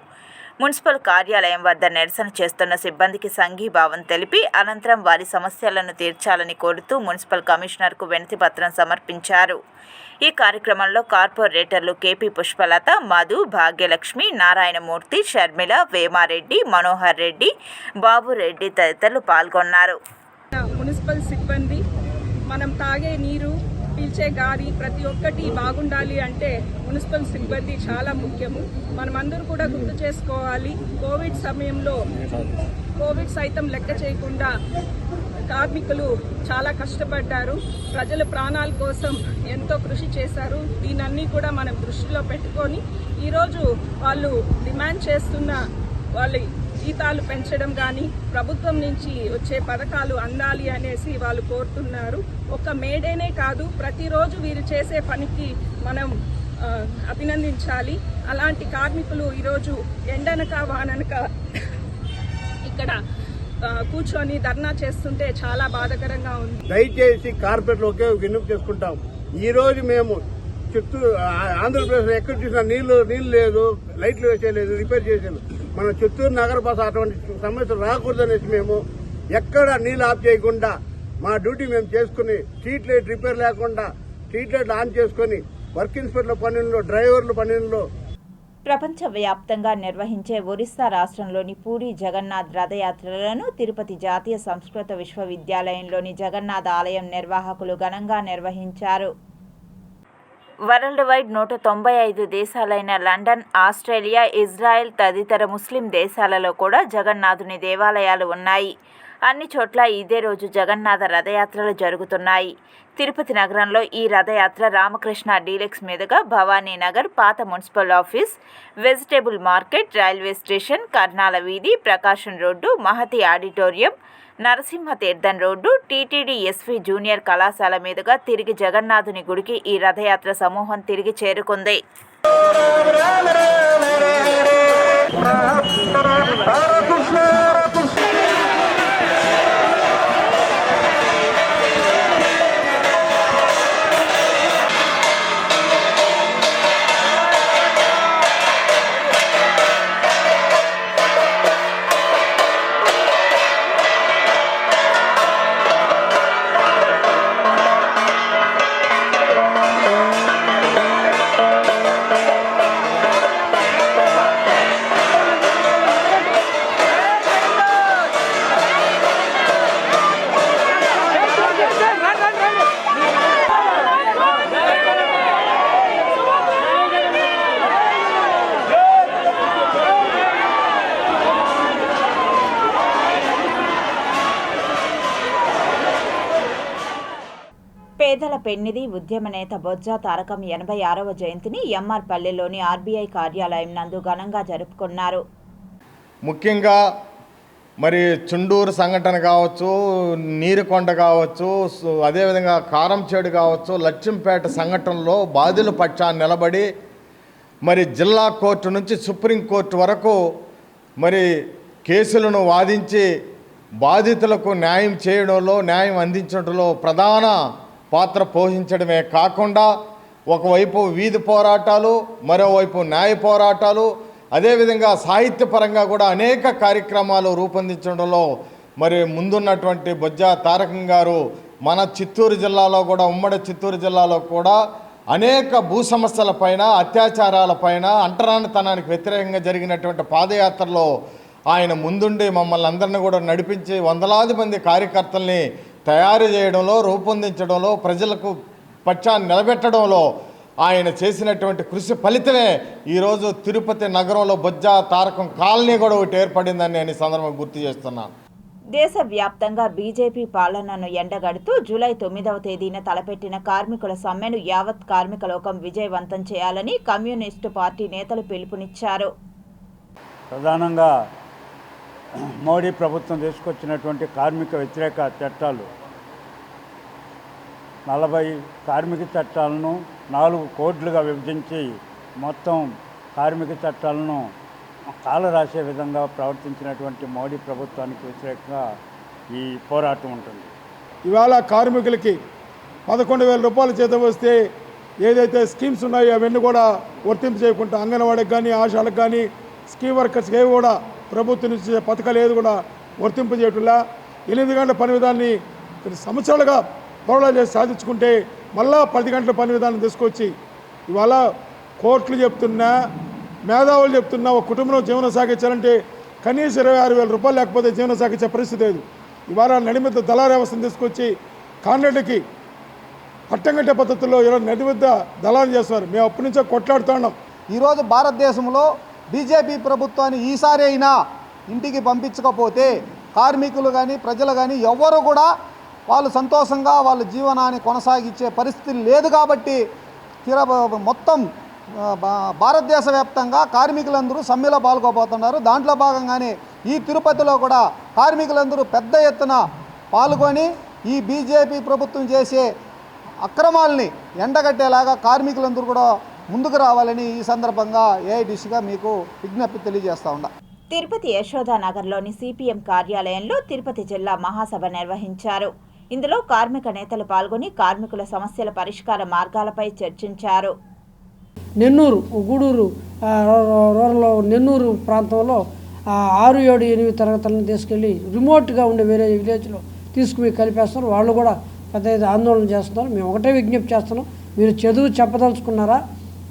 మున్సిపల్ కార్యాలయం వద్ద నిరసన చేస్తున్న సిబ్బందికి సంఘీభావం తెలిపి అనంతరం వారి సమస్యలను తీర్చాలని కోరుతూ మున్సిపల్ కమిషనర్కు వినతిపత్రం సమర్పించారు. ఈ కార్యక్రమంలో కార్పొరేటర్లు కేపీ పుష్పలత, మధు, భాగ్యలక్ష్మి, నారాయణమూర్తి, షర్మిల, వేమారెడ్డి, మనోహర్ రెడ్డి, బాబురెడ్డి తదితరులు పాల్గొన్నారు. మున్సిపల్ సిబ్బంది మనం తాగే నీరు, పీల్చే గాలి ప్రతి ఒక్కటి బాగుండాలి అంటే మున్సిపల్ సిబ్బంది చాలా ముఖ్యము. మనమందరూ కూడా గుర్తు చేసుకోవాలి, కోవిడ్ సమయంలో కోవిడ్ సైతం లెక్క చేయకుండా కార్మికులు చాలా కష్టపడ్డారు. ప్రజల ప్రాణాల కోసం ఎంతో కృషి చేశారు. దీనన్నీ కూడా మనం దృష్టిలో పెట్టుకొని ఈరోజు వాళ్ళు డిమాండ్ చేస్తున్న వాళ్ళ జీతాలు పెంచడం కానీ ప్రభుత్వం నుంచి వచ్చే పథకాలు అందాలి అనేసి వాళ్ళు కోరుతున్నారు. ఒక మేడేనే కాదు, ప్రతిరోజు వీరు చేసే పనికి మనం అభినందించాలి. అలాంటి కార్మికులు ఈరోజు ఎండనక వాననక ఇక్కడ కూర్చొని ధర్నా చేస్తుంటే చాలా బాధాకరంగా ఉంది. దయచేసి కార్పొరేట్లు ఒకే విన్నపం చేసుకుంటాం. ఈ రోజు మేము చిత్తూరు ఆంధ్రప్రదేశ్ ఎక్కడ చూసినా నీళ్లు లేదు, లైట్లు వేసేయలేదు, రిపేర్ చేసేది. మన చిత్తూరు నగర బస్ అటువంటి సమస్యలు రాకూడదనేసి మేము ఎక్కడ నీళ్ళు ఆఫ్ చేయకుండా మా డ్యూటీ మేము చేసుకుని స్ట్రీట్ లైట్ రిపేర్ లేకుండా స్ట్రీట్ లైట్ ఆన్ చేసుకుని వర్క్ ఇన్స్పెక్టర్ల పనుల్లో, డ్రైవర్ల పనుల్లో. ప్రపంచవ్యాప్తంగా నిర్వహించే ఒరిస్సా రాష్ట్రంలోని పూరి జగన్నాథ్ రథయాత్రలను తిరుపతి జాతీయ సంస్కృత విశ్వవిద్యాలయంలోని జగన్నాథ ఆలయం నిర్వాహకులు ఘనంగా నిర్వహించారు. వరల్డ్ వైడ్ 195 దేశాలైన లండన్, ఆస్ట్రేలియా, ఇజ్రాయెల్ తదితర ముస్లిం దేశాలలో కూడా జగన్నాథుని దేవాలయాలు ఉన్నాయి. అన్ని చోట్ల ఇదే రోజు జగన్నాథ రథయాత్రలు జరుగుతున్నాయి. తిరుపతి నగరంలో ఈ రథయాత్ర రామకృష్ణ డీలక్స్ మీదుగా భవానీనగర్, పాత municipal office, vegetable market, railway station, Karnala వీధి, Prakasam road, Mahathi auditorium, Narasimhatheertham road, TTD SV junior కళాశాల మీదుగా తిరిగి జగన్నాథుని గుడికి ఈ రథయాత్ర సమూహం తిరిగి చేరుకుంది. పేదల పెన్నిధి ఉద్యమ నేత బొజ్జ తారకం 86వ జయంతిని ఎంఆర్పల్లెలోని ఆర్బీఐ కార్యాలయం నందు ఘనంగా జరుపుకున్నారు. ముఖ్యంగా మరి చుండూరు సంఘటన కావచ్చు, నీరుకొండ కావచ్చు, అదేవిధంగా కారంచేడు కావచ్చు, లక్ష్మీపేట సంఘటనలో బాధితుల పక్షాన్ని నిలబడి మరి జిల్లా కోర్టు నుంచి సుప్రీంకోర్టు వరకు మరి కేసులను వాదించి బాధితులకు న్యాయం చేయడంలో, న్యాయం అందించడంలో ప్రధాన పాత్ర పోషించడమే కాకుండా ఒకవైపు వీధి పోరాటాలు, మరోవైపు న్యాయ పోరాటాలు, అదేవిధంగా సాహిత్యపరంగా కూడా అనేక కార్యక్రమాలు రూపొందించడంలో మరి ముందున్నటువంటి బొజ్జ తారకం గారు మన చిత్తూరు జిల్లాలో కూడా, ఉమ్మడి చిత్తూరు జిల్లాలో కూడా అనేక భూ సమస్యలపైన, అత్యాచారాలపైన, అంటరానితనానికి వ్యతిరేకంగా జరిగినటువంటి పాదయాత్రలో ఆయన ముందుండి మమ్మల్ని అందరినీ కూడా నడిపించి వందలాది మంది కార్యకర్తల్ని తయారు చేయడంలో, రూపొందించడంలో, ప్రజలకు పక్షాన్ని నిలబెట్టడంలో ఆయన చేసినటువంటి కృషి ఫలితమే ఈరోజు తిరుపతి నగరంలో బొజ్జ తారకం కాలనీ కూడా ఒకటి ఏర్పడిందని నేను ఈ సందర్భంగా గుర్తు చేస్తున్నాను. దేశవ్యాప్తంగా బీజేపీ పాలనను ఎండగడుతూ జూలై 9వ తేదీన తలపెట్టిన కార్మికుల సమ్మెను యావత్ కార్మిక లోకం విజయవంతం చేయాలని కమ్యూనిస్టు పార్టీ నేతలు పిలుపునిచ్చారు. ప్రధానంగా మోడీ ప్రభుత్వం తీసుకొచ్చినటువంటి కార్మిక వ్యతిరేక చట్టాలు 40 కార్మిక చట్టాలను 4 కోడ్లుగా విభజించి మొత్తం కార్మిక చట్టాలను కాలరాసే విధంగా ప్రవర్తించినటువంటి మోడీ ప్రభుత్వానికి వ్యతిరేకంగా ఈ పోరాటం ఉంటుంది. ఇవాళ కార్మికులకి 11,000 రూపాయల జీతం వస్తే ఏదైతే స్కీమ్స్ ఉన్నాయో అవన్నీ కూడా వర్తింపు చేయకుండా అంగన్వాడికి కానీ ఆశాలకు కానీ స్కీమ్ వర్కర్స్కి ఏవి కూడా ప్రభుత్వం నుంచి పథకాలు ఏది కూడా వర్తింపు చేయటంలా 8 గంటల పని విధానాన్ని సంవత్సరాలుగా పోరాటాలు చేసి సాధించుకుంటే మళ్ళా 10 గంటల పని విధానం తీసుకొచ్చి ఇవాళ కోర్టులు చెప్తున్నా మేధావులు చెప్తున్నా ఒక కుటుంబంలో జీవనం సాగించాలంటే కనీసం 26,000 రూపాయలు లేకపోతే జీవనం సాగించే పరిస్థితి లేదు. ఇవాళ నడిమిద్ద దళారీ వ్యవస్థను తీసుకొచ్చి కాంట్రాక్టులకి పట్టం కట్టే పద్ధతుల్లో ఇలా నడిమిద్ద దళాలు చేస్తున్నారు. మేము అప్పటి నుంచో కొట్లాడుతున్నాం. ఈరోజు భారతదేశంలో బీజేపీ ప్రభుత్వాన్ని ఈసారి అయినా ఇంటికి పంపించకపోతే కార్మికులు కానీ ప్రజలు కానీ ఎవ్వరు కూడా వాళ్ళు సంతోషంగా వాళ్ళ జీవనాన్ని కొనసాగించే పరిస్థితి లేదు. కాబట్టి మొత్తం భారతదేశ వ్యాప్తంగా కార్మికులందరూ సమ్మెలో పాల్గొబోతున్నారు. దాంట్లో భాగంగానే ఈ తిరుపతిలో కూడా కార్మికులందరూ పెద్ద ఎత్తున పాల్గొని ఈ బీజేపీ ప్రభుత్వం చేసే అక్రమాలని ఎండగట్టేలాగా కార్మికులందరూ కూడా ముందుకు రావాలని ఈ సందర్భంగా ఏఐటీసీగా మీకు విజ్ఞప్తి తెలియజేస్తా ఉన్నా. తిరుపతి యశోదానగర్లోని సిపిఎం కార్యాలయంలో తిరుపతి జిల్లా మహాసభ నిర్వహించారు. ఇందులో కార్మిక నేతలు పాల్గొని కార్మికుల సమస్యల పరిష్కార మార్గాలపై చర్చించారు. నెన్నూరు గూడూరు రూరల్ నెన్నూరు ప్రాంతంలో 6, 7, 8 తరగతులను తీసుకెళ్ళి రిమోట్గా ఉండే వేరే విలేజ్లో తీసుకుని కలిపేస్తున్నారు. వాళ్ళు కూడా పెద్ద ఆందోళన చేస్తున్నారు. మేము ఒకటే విజ్ఞప్తి చేస్తున్నాం, మీరు చదువు చెప్పదలుచుకున్నారా?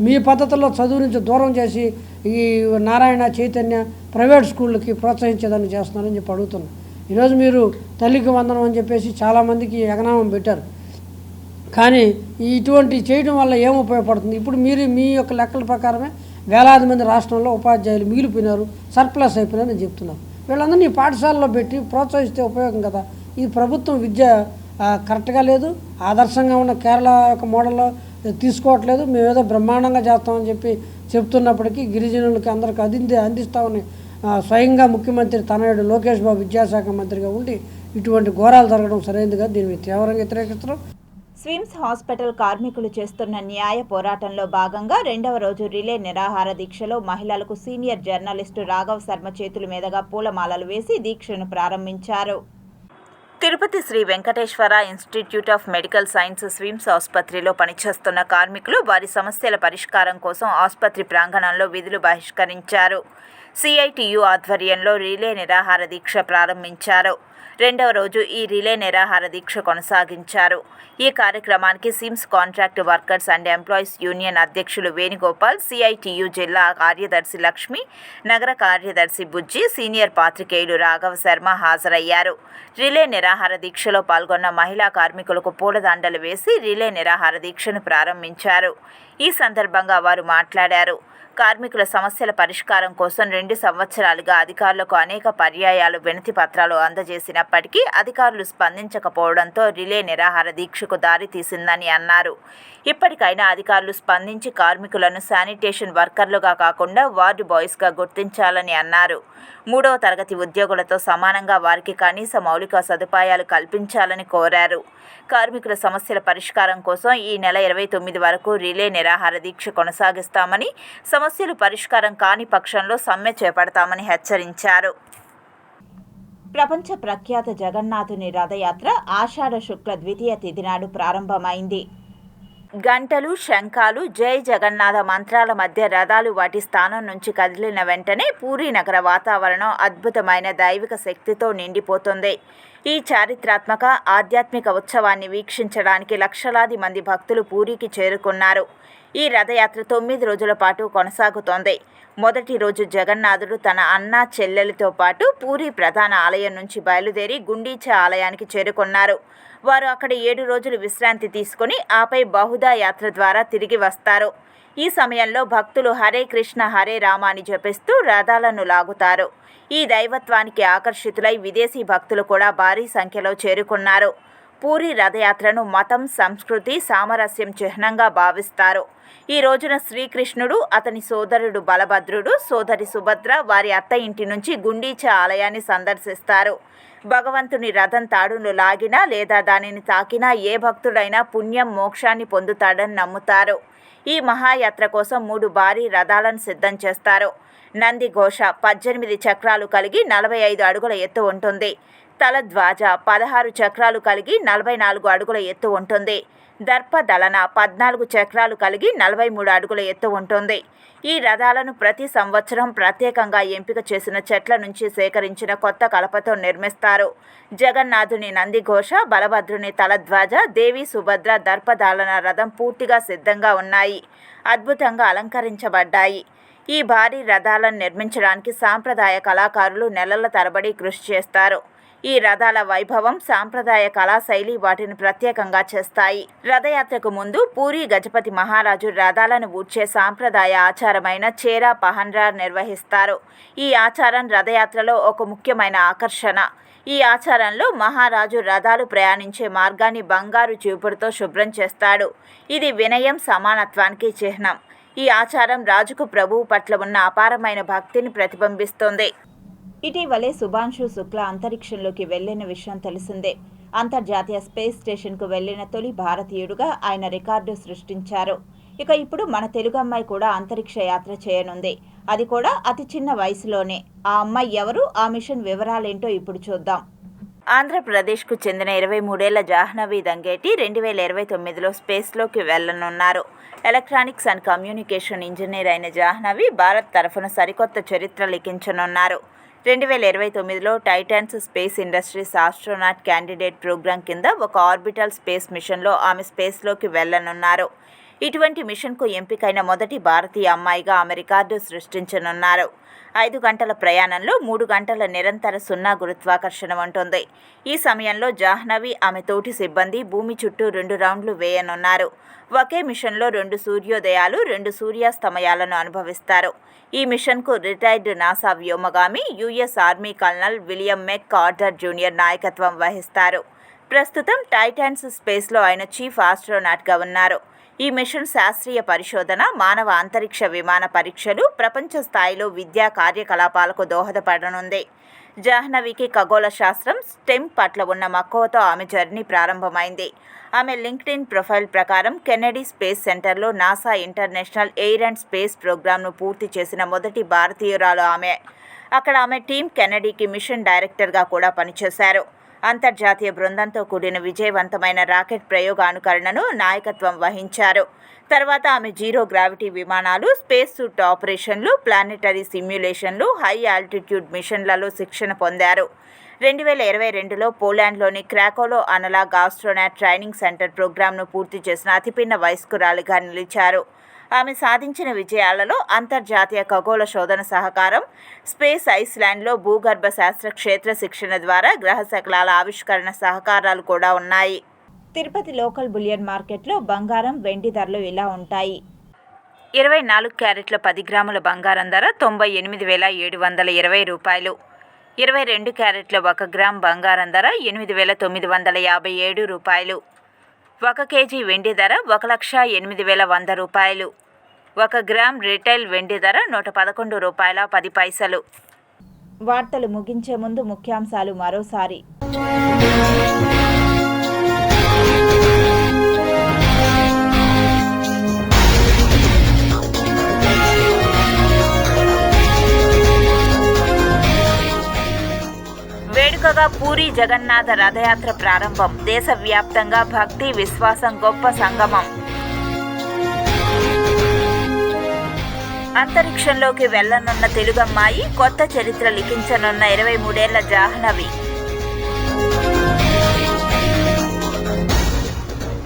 మీ పద్ధతుల్లో చదువు నుంచి దూరం చేసి ఈ నారాయణ చైతన్య ప్రైవేట్ స్కూళ్ళకి ప్రోత్సహించేదాన్ని చేస్తున్నారని చెప్పి అడుగుతున్నాం. ఈరోజు మీరు తల్లికి వందనం అని చెప్పేసి చాలామందికి ఎగనామం పెట్టారు. కానీ ఇటువంటి చేయడం వల్ల ఏం ఉపయోగపడుతుంది? ఇప్పుడు మీరు మీ యొక్క లెక్కల ప్రకారమే వేలాది మంది రాష్ట్రంలో ఉపాధ్యాయులు మిగిలిపోయినారు, సర్ప్లస్ అయిపోయినారని చెప్తున్నారు. వీళ్ళందరినీ పాఠశాలలో పెట్టి ప్రోత్సహిస్తే ఉపయోగం కదా. ఈ ప్రభుత్వం విద్య కరెక్ట్గా లేదు, ఆదర్శంగా ఉన్న కేరళ యొక్క మోడల్లో తీసుకోవట్లేదు. మేమేదో బ్రహ్మాండంగా చేస్తామని చెప్పి చెప్తున్నప్పటికీ గిరిజనులకి అందరికీ అందిస్తామని స్వయంగా ముఖ్యమంత్రి తనయుడు లోకేష్ బాబు విద్యాశాఖ మంత్రిగా ఉండి ఇటువంటి ఘోరాలు జరగడం సరైనదిగా దీన్ని తీవ్రంగా వ్యతిరేకిస్తున్నాం. స్విమ్స్ హాస్పిటల్ కార్మికులు చేస్తున్న న్యాయ పోరాటంలో భాగంగా 2వ రోజు రిలే నిరాహార దీక్షలో మహిళలకు సీనియర్ జర్నలిస్టు రాఘవ్ శర్మ చేతుల మీదుగా పూలమాలలు వేసి దీక్షను ప్రారంభించారు. Tirupati Sri Venkateswara institute of medical science SVIMS ఆసుపత్రిలో పనిచేస్తున్న కార్మికులు వారి సమస్యల పరిష్కారం కోసం ఆసుపత్రి ప్రాంగణంలో విధులు బహిష్కరించారు. సిఐటియు ఆధ్వర్యంలో రిలే నిరాహార దీక్ష ప్రారంభించారు. 2వ రోజు ఈ రిలే నిరాహార దీక్ష కొనసాగించారు. ఈ కార్యక్రమానికి SIMS contract workers and employees union అధ్యక్షులు వేణుగోపాల్, సిఐటియు జిల్లా కార్యదర్శి లక్ష్మి, నగర కార్యదర్శి బుజ్జి, సీనియర్ పాత్రికేయులు రాఘవ శర్మ హాజరయ్యారు. రిలే నిరాహార దీక్షలో పాల్గొన్న మహిళా కార్మికులకు పూలదండలు వేసి రిలే నిరాహార దీక్షను ప్రారంభించారు. ఈ సందర్భంగా వారు మాట్లాడారు. కార్మికుల సమస్యల పరిష్కారం కోసం 2 సంవత్సరాలుగా అధికారులకు అనేక పర్యాయాలు వినతి పత్రాలు అందజేసినప్పటికీ అధికారులు స్పందించకపోవడంతో రిలే నిరాహార దీక్షకు దారి తీసిందని అన్నారు. ఇప్పటికైనా అధికారులు స్పందించి కార్మికులను శానిటేషన్ వర్కర్లుగా కాకుండా వార్డు బాయ్స్గా గుర్తించాలని అన్నారు. 3వ తరగతి ఉద్యోగులతో సమానంగా వారికి కనీస మౌలిక సదుపాయాలు కల్పించాలని కోరారు. కార్మికుల సమస్యల పరిష్కారం కోసం ఈ నెల 29 వరకు రిలే నిరాహార దీక్ష కొనసాగిస్తామని, సమస్యలు పరిష్కారం కాని పక్షంలో సమ్మె చేపడతామని హెచ్చరించారు. ప్రపంచ ప్రఖ్యాత జగన్నాథుని రథయాత్ర ఆషాఢ శుక్ల ద్వితీయ తిథి నాడు ప్రారంభమైంది. గంటలు, శంఖాలు, జై జగన్నాథ మంత్రాల మధ్య రథాలు వాటి స్థానం నుంచి కదిలిన వెంటనే పూరీ నగర వాతావరణం అద్భుతమైన దైవిక శక్తితో నిండిపోతుంది. ఈ చారిత్రాత్మక ఆధ్యాత్మిక ఉత్సవాన్ని వీక్షించడానికి లక్షలాది మంది భక్తులు పూరీకి చేరుకున్నారు. ఈ రథయాత్ర 9 రోజుల పాటు కొనసాగుతోంది. మొదటి రోజు జగన్నాథుడు తన అన్న, చెల్లెలతో పాటు పూరీ ప్రధాన ఆలయం నుంచి బయలుదేరి గుండీచా ఆలయానికి చేరుకున్నారు. వారు అక్కడ 7 రోజులు విశ్రాంతి తీసుకుని ఆపై బహుదా యాత్ర ద్వారా తిరిగి వస్తారు. ఈ సమయంలో భక్తులు హరే కృష్ణ హరే రామ అని జపిస్తూ రథాలను లాగుతారు. ఈ దైవత్వానికి ఆకర్షితులై విదేశీ భక్తులు కూడా భారీ సంఖ్యలో చేరుకున్నారు. పూరి రథయాత్రను మతం, సంస్కృతి, సామరస్యం చిహ్నంగా భావిస్తారు. ఈ రోజున శ్రీకృష్ణుడు, అతని సోదరుడు బలభద్రుడు, సోదరి సుభద్ర వారి అత్త ఇంటి నుంచి గుండీచా ఆలయాన్ని సందర్శిస్తారు. భగవంతుని రథం తాడును లాగినా లేదా దానిని తాకినా ఏ భక్తుడైనా పుణ్యం, మోక్షాన్ని పొందుతాడని నమ్ముతారు. ఈ మహాయాత్ర కోసం 3 భారీ రథాలను సిద్ధం చేస్తారు. నంది ఘోష 18 చక్రాలు కలిగి 45 అడుగుల ఎత్తు ఉంటుంది. తలధ్వాజ 16 చక్రాలు కలిగి 44 అడుగుల ఎత్తు ఉంటుంది. దర్పదలన 14 చక్రాలు కలిగి 43 అడుగుల ఎత్తు ఉంటుంది. ఈ రథాలను ప్రతి సంవత్సరం ప్రత్యేకంగా ఎంపిక చేసిన చెట్ల నుంచి సేకరించిన కొత్త కలపతో నిర్మిస్తారు. జగన్నాథుని నందిఘోష, బలభద్రుని తలధ్వజ, దేవి సుభద్ర దర్పదలన రథం పూర్తిగా సిద్ధంగా ఉన్నాయి. అద్భుతంగా అలంకరించబడ్డాయి. ఈ భారీ రథాలను నిర్మించడానికి సాంప్రదాయ కళాకారులు నెలల తరబడి కృషి చేస్తారు. ఈ రథాల వైభవం, సాంప్రదాయ కళాశైలి వాటిని ప్రత్యేకంగా చేస్తాయి. రథయాత్రకు ముందు పూరి గజపతి మహారాజు రథాలను ఊడ్చే సాంప్రదాయ ఆచారమైన చేరా పహన్రా నిర్వహిస్తారు. ఈ ఆచారం రథయాత్రలో ఒక ముఖ్యమైన ఆకర్షణ. ఈ ఆచారంలో మహారాజు రథాలు ప్రయాణించే మార్గాన్ని బంగారు చీపురుతో శుభ్రం చేస్తాడు. ఇది వినయం, సమానత్వానికి చిహ్నం. ఈ ఆచారం రాజుకు ప్రభువు పట్ల ఉన్న అపారమైన భక్తిని ప్రతిబింబిస్తుంది. ఇటీవలే శుభాంశు శుక్లా అంతరిక్షంలోకి వెళ్లిన విషయం తెలిసిందే. అంతర్జాతీయ స్పేస్ స్టేషన్కు వెళ్లిన తొలి భారతీయుడుగా ఆయన రికార్డు సృష్టించారు. ఇక ఇప్పుడు మన తెలుగు అమ్మాయి కూడా అంతరిక్ష యాత్ర చేయనుంది. అది కూడా అతి చిన్న వయసులోనే. ఆ అమ్మాయి ఎవరు, ఆ మిషన్ వివరాలేంటో ఇప్పుడు చూద్దాం. ఆంధ్రప్రదేశ్కు చెందిన 23 ఏళ్ల జాహ్నవి దంగేటి 2029లో స్పేస్లోకి వెళ్లనున్నారు. ఎలక్ట్రానిక్స్ అండ్ కమ్యూనికేషన్ ఇంజనీర్ అయిన జాహ్నవి భారత్ తరఫున సరికొత్త చరిత్ర లిఖించనున్నారు. 2029లో Titans space industries astronaut candidate program కింద ఒక ఆర్బిటల్ స్పేస్ మిషన్లో ఆమె స్పేస్లోకి వెళ్లనున్నారు. ఇటువంటి మిషన్కు ఎంపికైన మొదటి భారతీయ అమ్మాయిగా ఆమె రికార్డు సృష్టించనున్నారు. 5 గంటల ప్రయాణంలో 3 గంటల నిరంతర సున్నా గురుత్వాకర్షణ ఉంటుంది. ఈ సమయంలో జాహ్నవి, ఆమె తోటి సిబ్బంది భూమి చుట్టూ 2 రౌండ్లు వేయనున్నారు. ఒకే మిషన్లో 2 సూర్యోదయాలు, 2 సూర్యాస్తమయాలను అనుభవిస్తారు. ఈ మిషన్కు రిటైర్డ్ నాసా వ్యోమగామి, US army colonel William McCarter junior నాయకత్వం వహిస్తారు. ప్రస్తుతం టైటాన్స్ స్పేస్లో ఆయన చీఫ్ ఆస్ట్రోనాట్గా ఉన్నారు. ఈ మిషన్ శాస్త్రీయ పరిశోధన, మానవ అంతరిక్ష విమాన పరీక్షలు, ప్రపంచ స్థాయిలో విద్యా కార్యకలాపాలకు దోహదపడనుంది. జాహ్నవికి ఖగోళ శాస్త్రం, స్టెమ్ పట్ల ఉన్న మక్కువతో ఆమె జర్నీ ప్రారంభమైంది. ఆమె లింక్డ్ఇన్ ప్రొఫైల్ ప్రకారం కెనడీ స్పేస్ సెంటర్లో NASA international air and space ప్రోగ్రామ్ను పూర్తి చేసిన మొదటి భారతీయురాలు ఆమె. అక్కడ ఆమె టీమ్ కెనడీకి మిషన్ డైరెక్టర్గా కూడా పనిచేశారు. అంతర్జాతీయ బృందంతో కూడిన విజయవంతమైన రాకెట్ ప్రయోగానుకరణను నాయకత్వం వహించారు. తర్వాత ఆమె జీరో గ్రావిటీ విమానాలు, స్పేస్ సూట్ ఆపరేషన్లు, ప్లానెటరీ సిమ్యులేషన్లు, హై ఆల్టిట్యూడ్ మిషన్లలో శిక్షణ పొందారు. 2022లో పోలాండ్లోని క్రాకోలో అనలాగ్ ఆస్ట్రోనాట్ ట్రైనింగ్ సెంటర్ ప్రోగ్రాంను పూర్తి చేసిన అతిపిన్న వయస్కురాలిగా నిలిచారు. ఆమె సాధించిన విజయాలలో అంతర్జాతీయ ఖగోళ శోధన సహకారం, స్పేస్ ఐస్లాండ్లో భూగర్భ శాస్త్ర క్షేత్ర శిక్షణ ద్వారా గ్రహ శకలాల ఆవిష్కరణ సహకారాలు కూడా ఉన్నాయి. తిరుపతి లోకల్ బులియన్ మార్కెట్లో బంగారం, వెండి ధరలు ఇలా ఉంటాయి. 24 క్యారెట్ల 10 గ్రాముల బంగారం ధర 98,720 రూపాయలు. 22 క్యారెట్ల 1 గ్రామ్ బంగారం ధర 8,957 రూపాయలు. 1 కేజీ వెండి ధర 1,08,100 రూపాయలు. 1 గ్రామ్ రిటైల్ వెండి ధర 111 రూపాయల 10 పైసలు. వార్తలు ముగించే ముందు ముఖ్యాంశాలు మరోసారి. వేడుకగా పూరి జగన్నాథ రథయాత్ర ప్రారంభం. దేశవ్యాప్తంగా భక్తి, విశ్వాసం గొప్ప సంగమం. అంతరిక్షంలోకి వెళ్లనున్న తెలుగమ్మాయి, కొత్త చరిత్ర లిఖించనున్న 23 ఏళ్ల జాహ్నవి.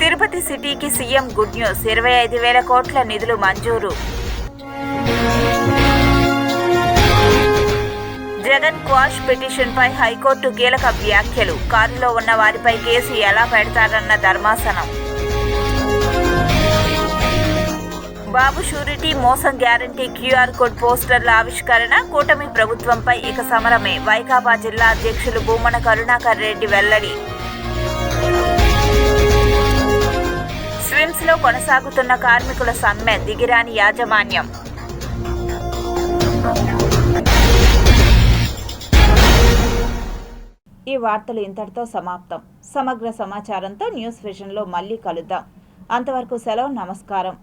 తిరుపతి సిటీకి సీఎం గుడ్ న్యూస్, 25,000 కోట్ల నిధులు మంజూరు. జగన్ క్వాష్ పిటిషన్పై హైకోర్టు కీలక వ్యాఖ్యలు. కారులో ఉన్న వారిపై కేసు ఎలా పెడతారన్న ధర్మాసనం. బాబు షూరిటీ మోసం గ్యారంటీ క్యూఆర్ కోడ్ పోస్టర్ల ఆవిష్కరణ. కూటమి ప్రభుత్వంపై ఇక సమరమే. వైకాపా జిల్లా అధ్యక్షులు భూమన కరుణాకర్ రెడ్డి వెల్లడి. ట్విమ్స్లో కొనసాగుతున్న కార్మికుల సమ్మె దిగిరాని యాజమాన్యం. ఈ వార్తలు ఇంతటితో సమాప్తం. సమగ్ర సమాచారంతో న్యూస్ విజన్లో మళ్ళీ కలుద్దాం. అంతవరకు సెలవు. నమస్కారం.